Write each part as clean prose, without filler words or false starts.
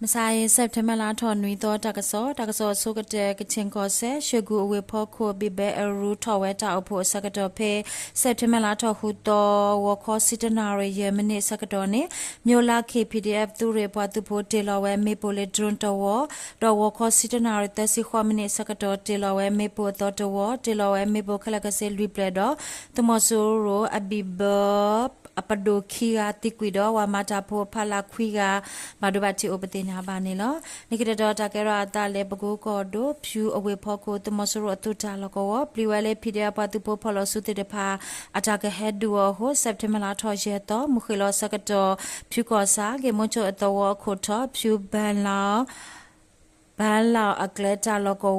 မဆိုင်စက်တမလာထော်နွီတော့တကစောဆုကတဲ့ကချင်းကောဆဲရှေဂူအဝေဖောခိုဘီဘဲအရူထော်ဝဲတာအဖို့စကတော်ဖေစက်တမလာထော်ဟူတော့ဝခေါ်စစ်တနာရယမနိစကတော်နေမြို့လာ KPDF သူရေပွားသူဖို့တေလော်ဝဲမေပိုလေဒရွန်တော်ဝခေါ်စစ်တနာရတက်စီခွမနိစကတော်တေလော်ဝဲမေပိုတော်တော်တေလော်ဝဲမေပိုခလကဆဲလူပလက်တော့တမဆူရိုအဘီဘအပဒိုခီယာတိကွီတော့ဝါမတာဖို့ဖလာခွီကဘာဒိုဘတ်တီအိုပတင်ညာပါနေလောနိကတတော်တကဲရအတလေပကူကောဒိုဖြူအဝေဖောကိုတမဆူရအတူတာလကောပလီဝဲလေဖီဒီယာပါတူပိုဖလောစုတေတဖာအတကဟက်ဒူဟိုစက်တမလာထော်ရဲတော့မခွေလောစကတော်ဖြူကောစာကေမွန်ချောအတော်ခိုထောဖြူဘန်လောအကလက်တာလကော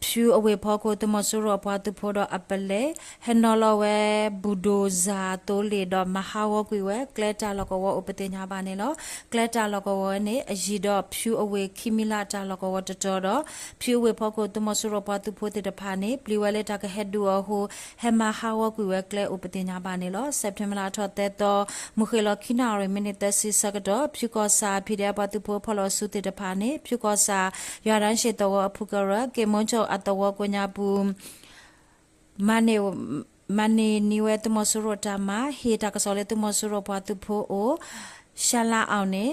ဖြူအဝေဖောကိုတမဆူရပွားသူဖို့တော့အပလေဟန်နော်လဝဲဘူဒိုဇာတိုလေတော့မဟာဝကွေဝဲကလက်တာလကောဝဥပတင်ညာပါနေလောကလက်တာလကောဝနေအရီတော့ဖြူအဝေခီမီလာတာလကောဝတတော်တော့ဖြူအဝေဖောကိုတမဆူရပွားသူဖို့တဲ့ဖာနေပလီဝဲလက်တာကဟက်ဒူဟိုဟမဟာဝကွေဝဲကလက်ဥပတင်ညာပါနေလောစက်တင်ဘာလထော်တဲ့တော့မခေလခိနာရမိနစ်တစီစကတော့ဖြူကောစာဖိတဲ့ပွားသူဖို့ဖလောစုတဲ့ဖာနေဖြူကောစာရွာရန်ရှိတော့အဖုကရကေမွန်ချောအတဝကိုညာဘူးမနေနီဝဲတမဆူရတာမဟေတာကစောလေတမဆူရပွားသူဖို့အိုရှာလာအောင်နေ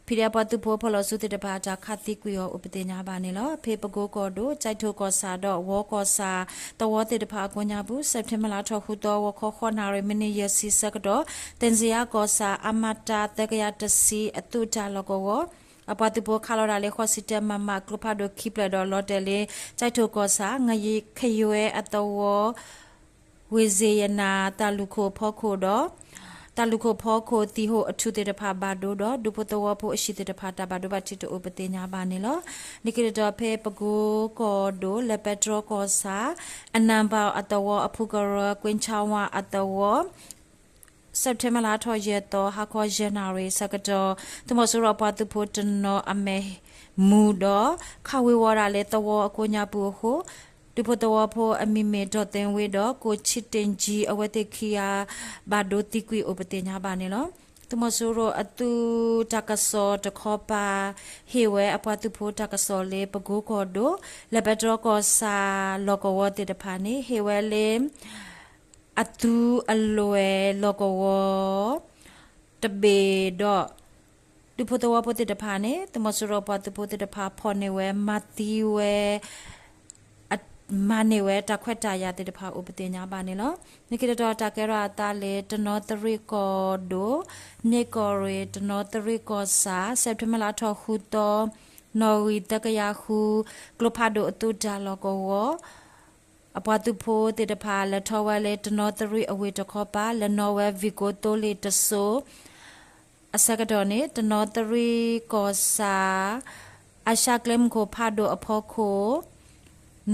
ဖိရပတ်သူဖို့ဖလို့စုတဲ့ပါတာခတိကွေရောဥပဒေညာပါနေလောဖေပကိုကောတို့ကြိုက်ထိုကောစာတော့ဝေါကောစာတဝတဲ့တဖာကိုညာဘူးစက်တင်ဘာလထောက်ခုတော့ဝခေါ်ခေါ်နာရမနီယစီစကတော့တင်စီယာကောစာအမတာတကရတစီအတူတာလောကောအပတူပိုခါလော်ရာလေခေါ်စစ်တမမကလဖာဒိုခိပလဒေါ်လော်တယ်လေကြိုက်ထိုကောစာငရီခရွဲအတော်ဝေဇေယနာတလူခိုဖောခိုတော့တလူခိုဖောခိုတီဟိုအထုတေတဖာဘာဒိုတော့ဒုပတဝဖို့အရှိတေတဖာတာဘာဒိုဘတ်တီတိုဥပတေညာပါနေလောနိကေတော့ဖေပကိုကောဒိုလေပက်ထရိုကောစာအနံပါအတော်အဖုကရကွင်းချောင်းဝအတော်စက်တင်ဘာလထော်ရတော့ဟာခေါ်ဇန်နဝါရီစကတော့တမဆူရပတ်သူဖို့တနောအမေမူတော့ခဝေဝရလေတော့အကိုညာပူဟိုဒီဖို့တော့ဖို့အမိမေတော့တင်ဝေတော့ကိုချစ်တင်ကြီးအဝတ်တခီယာဘာဒိုတီကွီဥပတင်ညာပါနေလောတမဆူရအတူတကဆောတခောပါဟေဝဲအပတူဖို့တကဆောလေပကိုကောဒိုလေဘက်ဒရောကောစာလောကဝတေတဖာနေဟေဝဲလေအတူအလွယ်လောကဝတဘေတော့ဒီဖို့တော့ပိုတဲ့တဖာနေတမဆူရပတ်ပိုတဲ့တဖာဖော်နေဝဲမတီဝဲမနေဝဲတခွက်တာရတဲ့တဖာဥပတင်ညာပါနေလောနိကေတော့တကဲရတာလေတနောတရီကောဒိုနေကောရီတနောတရီကောစာစက်တမလာထော်ခုတော့နော်ဝီတကရခုကလဖာဒိုအတူတာလောကဝအပတူဖိုတေတဖာလထောဝဲလေတနောတရီအဝေတခောပါလနော်ဝဲဗီကိုတိုလေတဆိုအစကတော်နေတနောတရီကောစာအရှာကလမ်ကိုဖာဒိုအဖောခို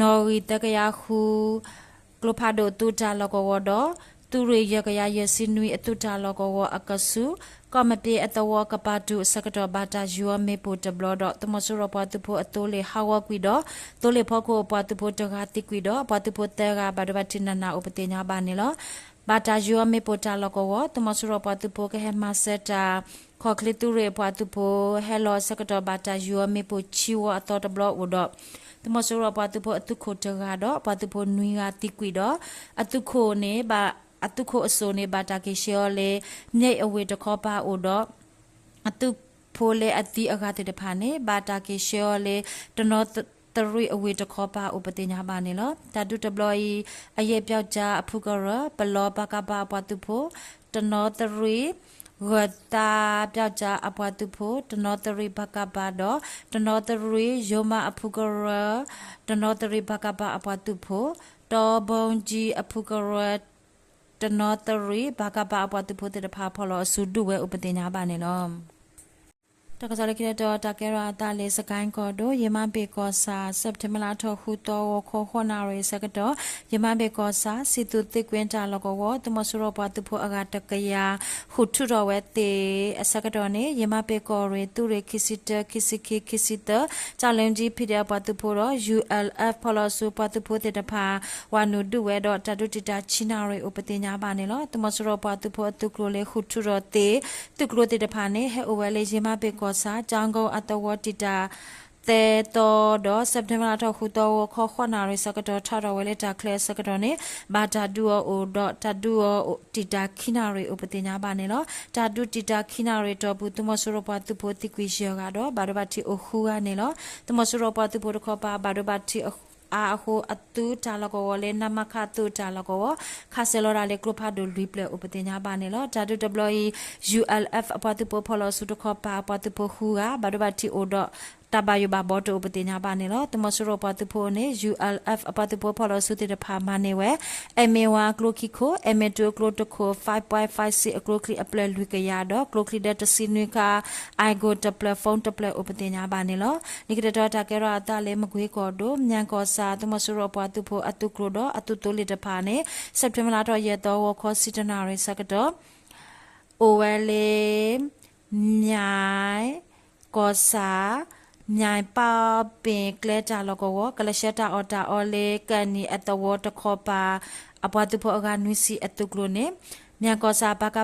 နော်ဝီတကရခုကလဖာဒိုတူတာလောကဝတော့သူရေရကရရစင်နွီအတူတာလောကဝအကဆုကမပြေအတဝကပါတုစကတော်ဘာတာယူမေပိုတဘလတော့တမဆူရပတ်သူဖို့အတိုးလေဟာဝကွီတော့တိုးလေဖောကိုပတ်သူဖို့တကတိကွီတော့ပတ်သူဖို့တဲကဘာဒဘတိနနာဥပတိညာပါနေလောဘာတာယူမေပိုတာလောကဝတမဆူရပတ်သူဖို့ကဟမဆက်တာခေါ်ကလီတူရေပတ်သူဖို့ဟဲလောစကတော်ဘာတာယူမေပိုချီဝအတော်တဘလဝတော့တမဆူရပတ်သူဖို့အတုခိုတကတော့ပတ်သူဖို့နွီကတိကွီတော့အတုခိုနေဘာအတုခိုအစိုးနေဘာတာကေရှောလေမြိတ်အဝေတခောပါအိုတော့အတုဖိုလေအတိအကတဲ့တဖာနေဘာတာကေရှောလေတနောတရီအဝေတခောပါဥပတိညာပါနေလောတာတုတဘလီအယေပြောက်ကြအဖုကရပလောဘကပါပတုဖို့တနောတရီဝတာပြောက်ကြအပွားသူဖို့တနောတရီဘကပါတော့တနောတရီယောမအဖုကရတနောတရီဘကပါအပွားသူဖို့တောဘုံကြီးအဖုကရတနောတရီဘာကပါအပတူဖို့တဲ့ဖာဖော်လို့ဆူဒူဝဲဥပတင်ညာပါနေလောတ တကစားလက်ကတော့တကယ်ရတာလေစကိုင်းကောတို့ယမဘေကောစာစက်တမလာထောခုတော့ခေါ်ခေါ်နာရစကတော့ယမဘေကောစာစီတူတိကွင်းတာလကောတမဆူရပတူဖို့အကတကရခုထုတော်ဝဲတေအစကတော့နေယမဘေကောရတူရခိစီတခိစီခိစီတချလန်ဂျီဖီဒပတူဖို့တော့ ULF ဖလောဆူပတူဖို့တဲ့တဖာဝါနုဒုဝဲတော့တတုတတာချီနာရဥပတင်ညာပါနေလို့တမဆူရပတူဖို့တူကလိုလေခုထုတော်တေတူကလိုတဲ့တဖာနေဟဲအိုဝဲလေယမဘေကောစာကြောင်းကောအတဝတိတာတေတော်တော့စက်တင်ဘာထောက်ခုတော့ခေါ်ခွနာရစကတော့ထတော်ဝဲလက်တာကလစကတော့နေဘာတာဒူအိုတော့တဒူတီတာခိနာရီဥပတင်ညာပါနေလို့တဒူတီတာခိနာရီတော့ဘူးတမဆူရပတူဖို့တိကွေရှေကတော့ဘာဒဘတီအခုကနေလို့တမဆူရပတူဖို့ခေါ်ပါဘာဒဘတီအာဟိုအတူတာလကောလေနမခတူတာလကောခါဆယ်လော်ရာလေကလဖာဒိုရီပလေဥပတင်ညာပါနေလို့ဓာတု ULF အပတ်တူပိုဖလောစုတခပါအပတ်တူပိုခူကဘာဒဘတီအိုတော့တဘယဘဘောတိုပတိညာပါနေလို့တမဆူရပတူဖိုနေ ULF အပတ်တူပိုဖလောစုတိတဖာမနေဝဲ MA1 ကလိုခီခို MA2 ကလိုတခို 5.56 ကလိုခလီအပလက်လူကရတော့ကလိုခလီဒတ်စီနွေက I go to platform to play ဥပတိညာပါနေလို့နိကတတော်တာကရတာလေမကွေးကောတို့ညံကောစာတမဆူရပတူဖိုအတူကလိုတော့အတူတိုးလီတဖာနေစက်တင်ဘာလတော့ရတော့ဝခေါ်စီတနာရစကတော့ OL မြိုင်ကောစာမြိုင်ပါပင်ကလဲတာလောကောကလရှက်တာအော်တာအော်လေကန်နီအတဝတခောပါအပွားတူဖောကနွီစီအတုကလိုနေမြန်ကောစာပါက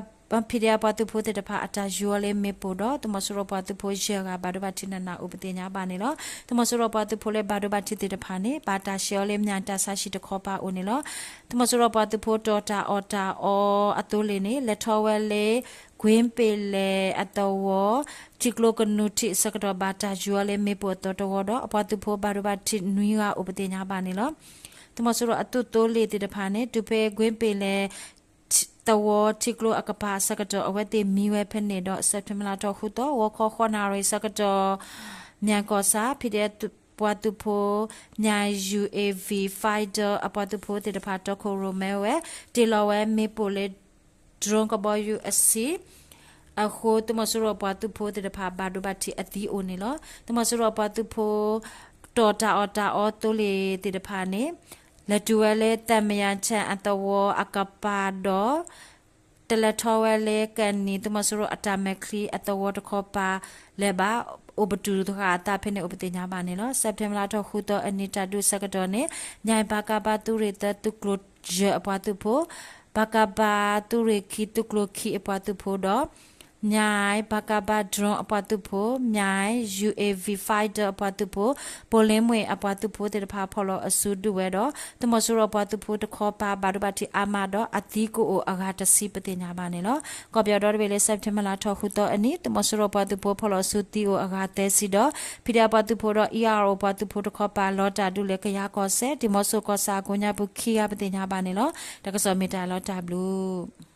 ဖိရပတူဖို့တဲ့ဖာအတာယူလေမေပိုတော့တမဆူရပတူဖို့ရှေကဘာဒဘတိနနာဥပတင်ညာပါနေလို့တမဆူရပတူဖို့လေဘာဒဘတိတဲ့ဖာနေဘာတာရှေလေမြန်တာဆရှိတခောပါဦးနေလို့တမဆူရပတူဖို့တော်တာအော်တာအော်အတူလေးနေလက်ထောဝဲလေဂွင်းပေလေအတော်ချီကလိုကနုတိစကတော့ဘာတာယူလေမေပိုတော်တော့အပတူဖို့ဘာဒဘတိနွီကဥပတင်ညာပါနေလို့တမဆူရအတူတိုးလေးတဲ့ဖာနေတူပေဂွင်းပေလေတဝတိကလိုအကပါစကတော့အဝတ်တေမီဝဲဖက်နေတော့စက်တင်ဘာလတော့ခုတော့ဝခေါ်ခေါ်နာရီစကတော့မြန်ကောစာဖြစ်တဲ့ပွားတူဖိုညာ UAV fighter အပွားတူဖိုတေတဖာတော့ခိုရိုမဲဝဲတီလော်ဝဲမေပိုလေ drone ကဘော USC အခုတမဆူရပွားတူဖိုတေတဖာဘာဒိုဘတ်တီအတီအိုနေလို့တမဆူရပွားတူဖိုတော်တာအော်တာအော်တိုလေတေတဖာနေလက်တူဝဲလေတမယန်ချန်အတဝအကပါတော့တလက်ထောဝဲလေကန်နီတမဆူရအတမခလီအတဝတခောပါလေဘာဥပတူတခါတာဖိနေဥပတိညာပါနေလို့စက်တင်ဘာလတော့ခုတော့အနိတတုစကတော့နေညိုင်ဘာကပါတူရတတုကလုဂျအပွားတူဖို့ဘာကပါတူရခီတုကလုခီအပွားတူဖို့တော့မြိုင်ဘကဘာဒရွန်အပတ်တူဖို့မြိုင် UAV fighter အပတ်တူဖို့ပိုလင်းမွေအပတ်တူဖို့တဲ့ဖာဖော်လို့အဆူတူဝဲတော့တမဆူရအပတ်တူဖို့တခေါ်ပါဘာဒဘတိအာမတော့အတီကိုအဂါတစီပတိညာပါနေလို့ကော်ပြတော်တွေလေစက်တင်ဘာလထောက်ခုတော့အနိတမဆူရအပတ်တူဖို့ဖော်လို့ဆူတီကိုအဂါတဲစီတော့ဖိရပတ်တူဖို့တော့ ERO ပတ်တူဖို့တခေါ်ပါလော်တာဒူလေကရကောဆဲဒီမဆူကောစာကိုညာပုခိယပတိညာပါနေလို့တကစောမီတာလော်တာဘလူး